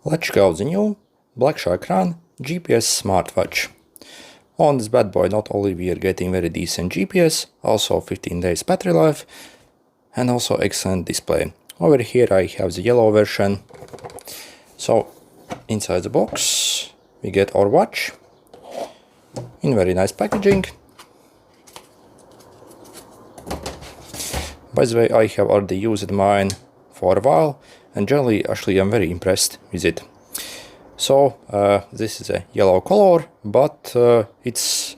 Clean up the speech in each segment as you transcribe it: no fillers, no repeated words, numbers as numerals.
Let's go the new Black Shark Run GPS smartwatch. On this bad boy not only we are getting very decent GPS, also 15 days battery life and also excellent display. Over here I have the yellow version. So inside the box we get our watch in very nice packaging. By the way, I have already used mine for a while and generally actually I'm very impressed with it. So this is a yellow color, but it's,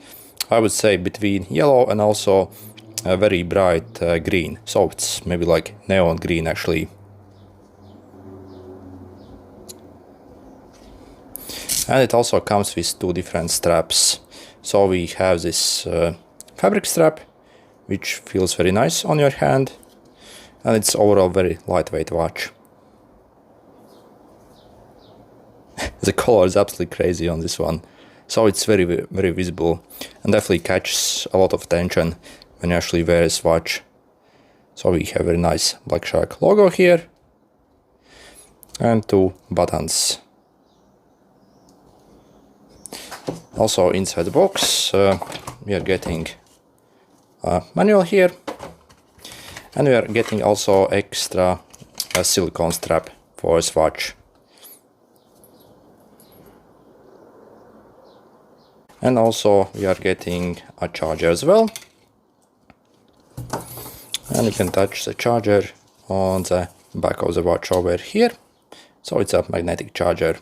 I would say, between yellow and also a very bright green. So it's maybe like neon green actually. And it also comes with two different straps. So we have this fabric strap, which feels very nice on your hand, and it's overall very lightweight watch. The color is absolutely crazy on this one, so it's very visible and definitely catches a lot of attention when you actually wear this watch. So we have a very nice Black Shark logo here and two buttons. Also inside the box we are getting a manual here, and we are getting also extra silicone strap for this watch. And also we are getting a charger as well, and you can touch the charger on the back of the watch over here. So it's a magnetic charger.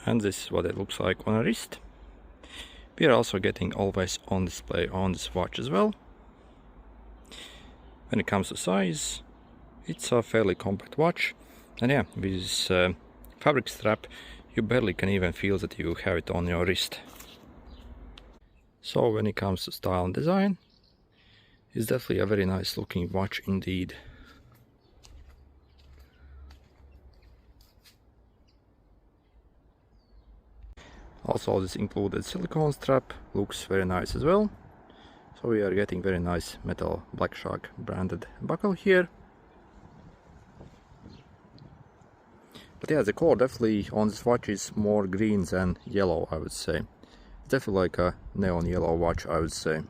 And this is what it looks like on a wrist. We are also getting always on display on this watch as well. When it comes to size, it's a fairly compact watch, and yeah, with this fabric strap you barely can even feel that you have it on your wrist. So when it comes to style and design, it's definitely a very nice looking watch indeed. Also this included silicone strap looks very nice as well. So we are getting very nice metal Black Shark branded buckle here. But yeah, the color definitely on this watch is more green than yellow, I would say. It's definitely like a neon yellow watch, I would say.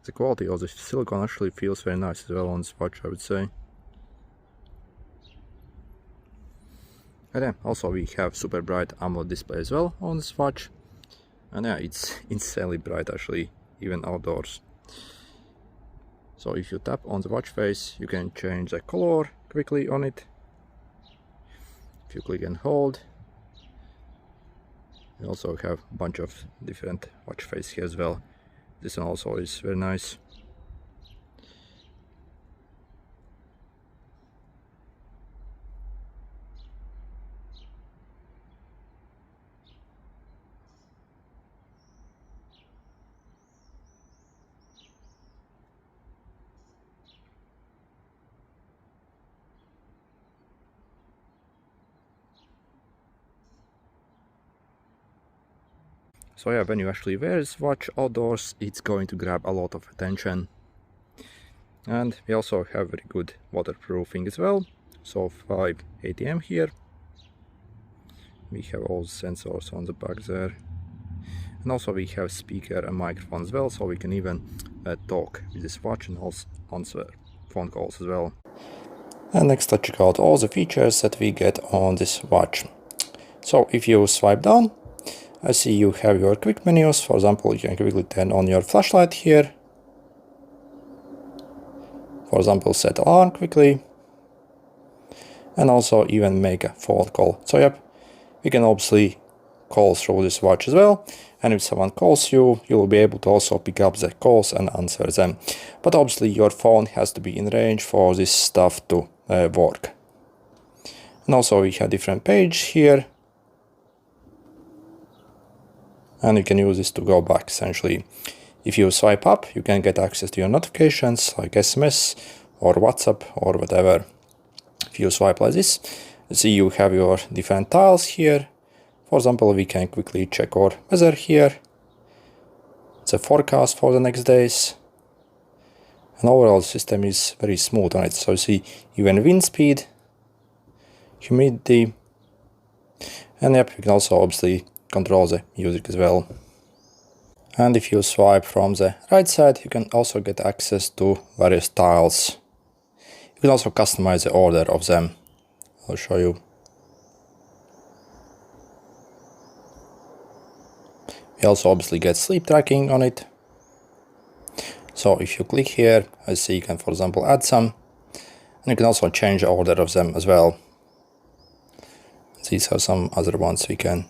The quality of the silicone actually feels very nice as well on this watch, I would say. And yeah, also we have super bright AMOLED display as well on this watch. And yeah, it's insanely bright actually, even outdoors. So if you tap on the watch face, you can change the color quickly on it. If you click and hold, you also have a bunch of different watch faces here as well. This one also is very nice. So yeah, when you actually wear this watch outdoors, it's going to grab a lot of attention. And we also have very good waterproofing as well. So 5 ATM here. We have all the sensors on the back there. And also we have speaker and microphone as well, so we can even talk with this watch and also answer phone calls as well. And next let's check out all the features that we get on this watch. So if you swipe down, I see you have your quick menus. For example, you can quickly turn on your flashlight here. For example, set alarm quickly. And also even make a phone call. So yep, you can obviously call through this watch as well. And if someone calls you, you will be able to also pick up the calls and answer them. But obviously your phone has to be in range for this stuff to work. And also we have different pages here. And you can use this to go back essentially. If you swipe up, you can get access to your notifications like SMS or WhatsApp or whatever. If you swipe like this, see you have your different tiles here. For example, we can quickly check our weather here. It's a forecast for the next days. And overall the system is very smooth on it. So you see even wind speed, humidity, and yep, you can also obviously control the music as well. And if you swipe from the right side, you can also get access to various tiles. You can also customize the order of them. I'll show you. We also obviously get sleep tracking on it. So if you click here, I see you can, for example, add some. And you can also change the order of them as well. These are some other ones we can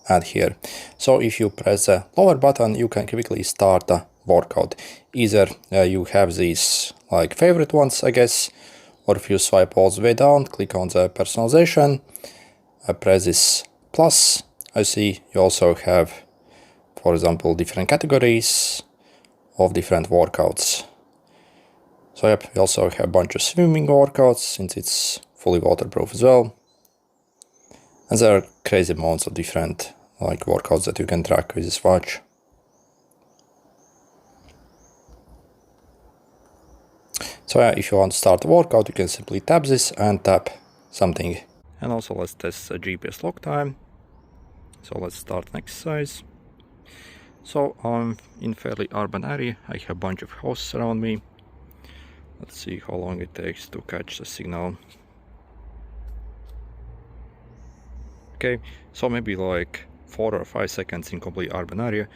add here. So if you press the lower button, you can quickly start a workout. Either you have these like favorite ones, I guess, or if you swipe all the way down, click on the personalization, press this plus, I see you also have, for example, different categories of different workouts. So yep, we also have a bunch of swimming workouts since it's fully waterproof as well. And there are crazy amounts of different like workouts that you can track with this watch. So yeah, if you want to start a workout, you can simply tap this and tap something. And also let's test the GPS lock time. So let's start an exercise. So I'm in fairly urban area. I have a bunch of houses around me. Let's see how long it takes to catch the signal. Okay, so maybe like 4 or 5 seconds in complete urban area.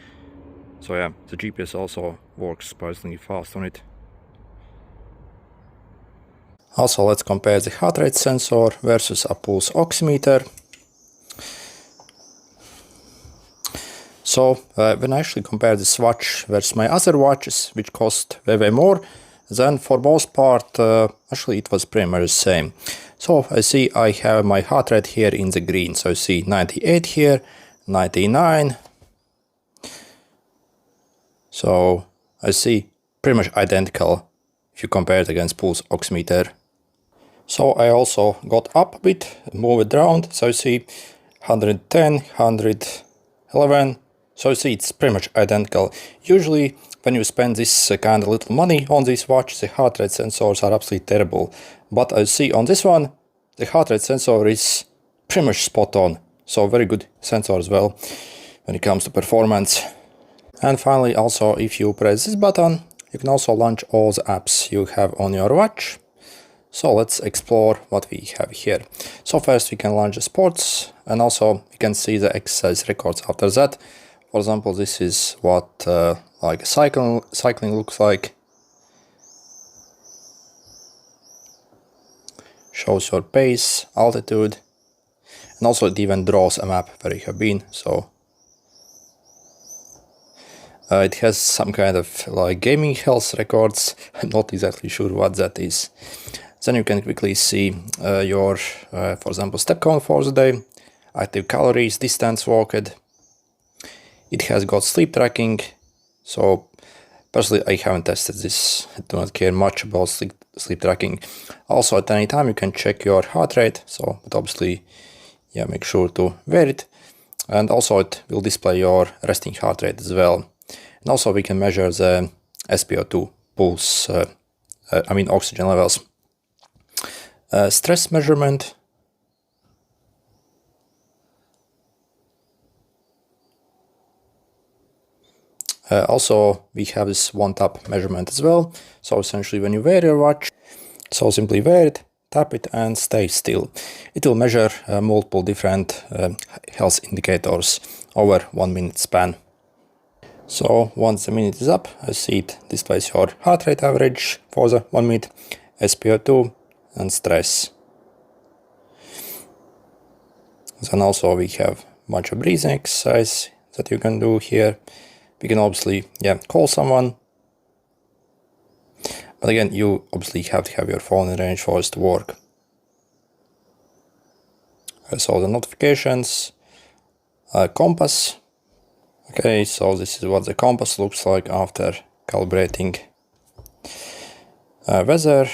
So yeah, the GPS also works surprisingly fast on it. Also, let's compare the heart rate sensor versus a pulse oximeter. So when I actually compare this watch versus my other watches, which cost way more, then for most part, actually it was pretty much the same. So I see I have my heart rate here in the green. So I see 98 here, 99. So I see pretty much identical if you compare it against pulse oximeter. So I also got up a bit, move it around. So I see 110, 111. So you see it's pretty much identical. Usually when you spend this kind of little money on this watch, the heart rate sensors are absolutely terrible. But I see on this one, the heart rate sensor is pretty much spot on. So very good sensor as well when it comes to performance. And finally, also if you press this button, you can also launch all the apps you have on your watch. So let's explore what we have here. So first we can launch the sports, and also we can see the exercise records after that. For example, this is what like cycling looks like. Shows your pace, altitude, and also it even draws a map where you have been. So it has some kind of like gaming health records. I'm not exactly sure what that is. Then you can quickly see your, for example, step count for the day, active calories, distance walked. It has got sleep tracking. So personally, I haven't tested this. I do not care much about sleep tracking. Also, at any time you can check your heart rate. So, but obviously, yeah, make sure to wear it. And also it will display your resting heart rate as well. And also we can measure the SpO2 pulse, oxygen levels. Stress measurement. Also, we have this one-tap measurement as well. So essentially when you wear your watch, so simply wear it, tap it and stay still. It will measure multiple different health indicators over 1 minute span. So once the minute is up, I see it displays your heart rate average for the 1 minute, SpO2 and stress. Then also we have a bunch of breathing exercise that you can do here. We can obviously, call someone. But again, you obviously have to have your phone in range for this to work. So the notifications, compass. Okay, so this is what the compass looks like after calibrating. Weather.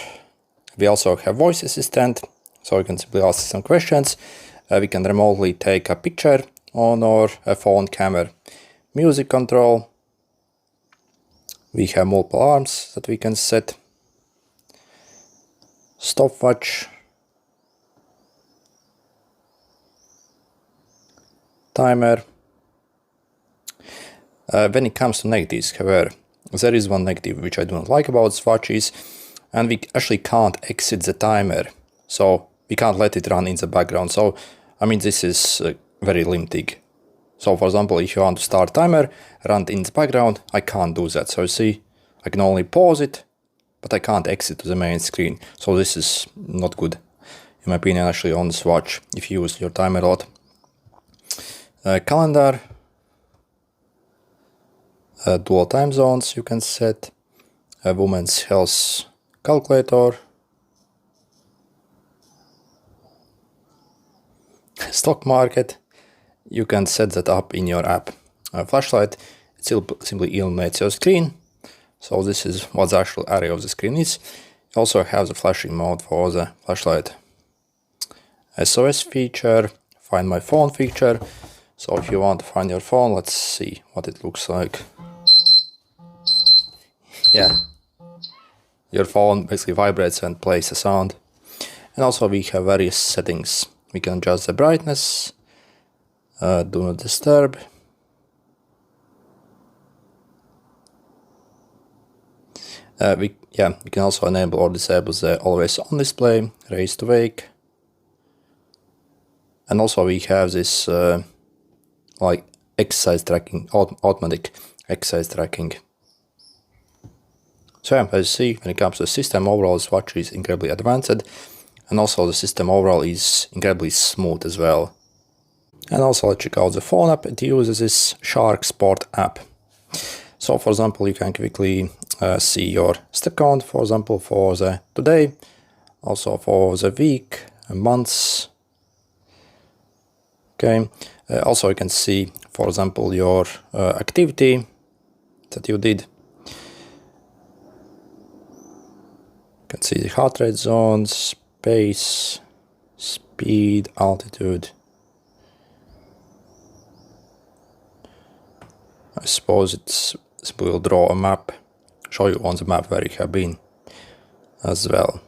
We also have voice assistant, so you can simply ask some questions. We can remotely take a picture on our phone camera. Music control. We have multiple alarms that we can set. Stopwatch. Timer. When it comes to negatives, however, there is one negative which I do not like about watches, and we actually can't exit the timer, so we can't let it run in the background. So I mean, this is very limiting. So for example, if you want to start timer, run in the background, I can't do that. So you see, I can only pause it, but I can't exit to the main screen. So this is not good, in my opinion, actually, on this watch, if you use your timer a lot. Calendar. Dual time zones you can set. A women's health calculator. Stock market. You can set that up in your app. Flashlight, it simply illuminates your screen. So this is what the actual area of the screen is. It also has a flashing mode for the flashlight. SOS feature, find my phone feature. So if you want to find your phone, let's see what it looks like. Yeah, your phone basically vibrates and plays a sound. And also we have various settings. We can adjust the brightness, do not disturb. We can also enable or disable the always on display, raise to wake. And also we have this like exercise tracking, automatic exercise tracking. So yeah, as you see, when it comes to the system overall, this watch is incredibly advanced, and also the system overall is incredibly smooth as well. And also let's check out the phone app. It uses this Shark Sport app. So for example, you can quickly see your step count, for example, for the today, also for the week, months. Okay. Also you can see, for example, your activity that you did. You can see the heart rate zones, pace, speed, altitude. I suppose it will draw a map, show you on the map where you have been as well.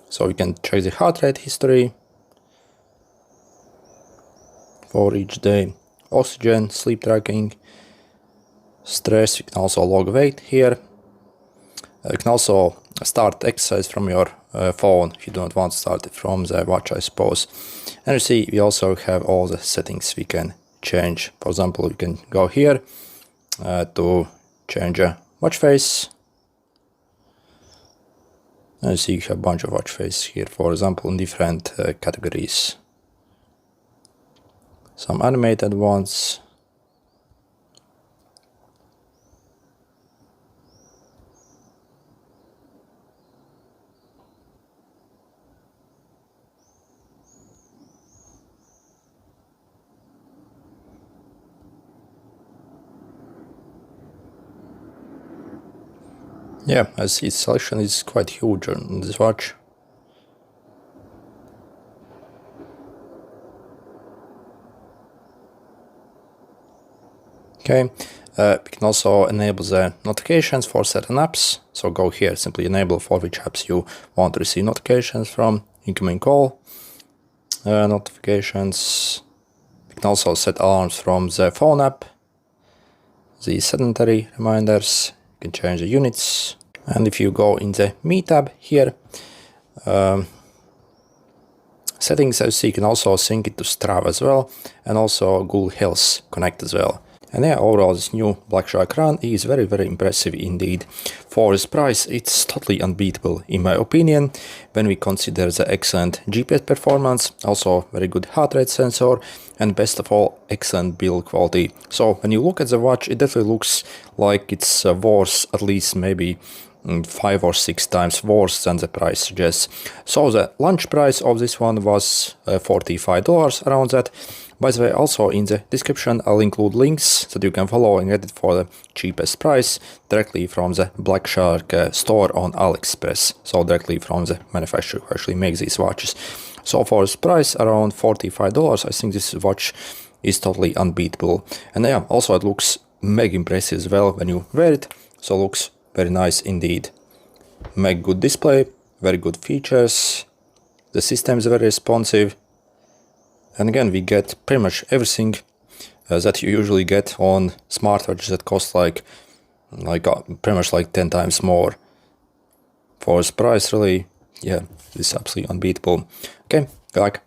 So you can check the heart rate history for each day, oxygen, sleep tracking, stress. You can also log weight here. You can also start exercise from your phone if you do not want to start it from the watch, I suppose. And you see, we also have all the settings we can change. For example, you can go here to change a watch face. And you see, you have a bunch of watch faces here, for example, in different categories. Some animated ones. Yeah, I see selection is quite huge on this watch. Okay, we can also enable the notifications for certain apps. So go here, simply enable for which apps you want to receive notifications from. Incoming call, notifications. We can also set alarms from the phone app. The sedentary reminders. You can change the units. And if you go in the Me tab here, settings, as you see, you can also sync it to Strava as well, and also Google Health Connect as well. And yeah, overall this new Black Shark run is very, very impressive indeed. For its price, it's totally unbeatable in my opinion, when we consider the excellent GPS performance, also very good heart rate sensor, and best of all, excellent build quality. So when you look at the watch, it definitely looks like it's worth at least maybe 5 or 6 times worse than the price suggests. So the launch price of this one was $45, around that. By the way, also in the description I'll include links that you can follow and get it for the cheapest price directly from the Black Shark store on AliExpress. So directly from the manufacturer who actually makes these watches. So for this price, around $45, I think this watch is totally unbeatable. And yeah, also it looks mega impressive as well when you wear it, so looks very nice indeed. Mega good display, very good features, the system is very responsive, and again we get pretty much everything that you usually get on smartwatches that cost like pretty much like 10 times more. For this price, really, yeah, this is absolutely unbeatable. Okay, like,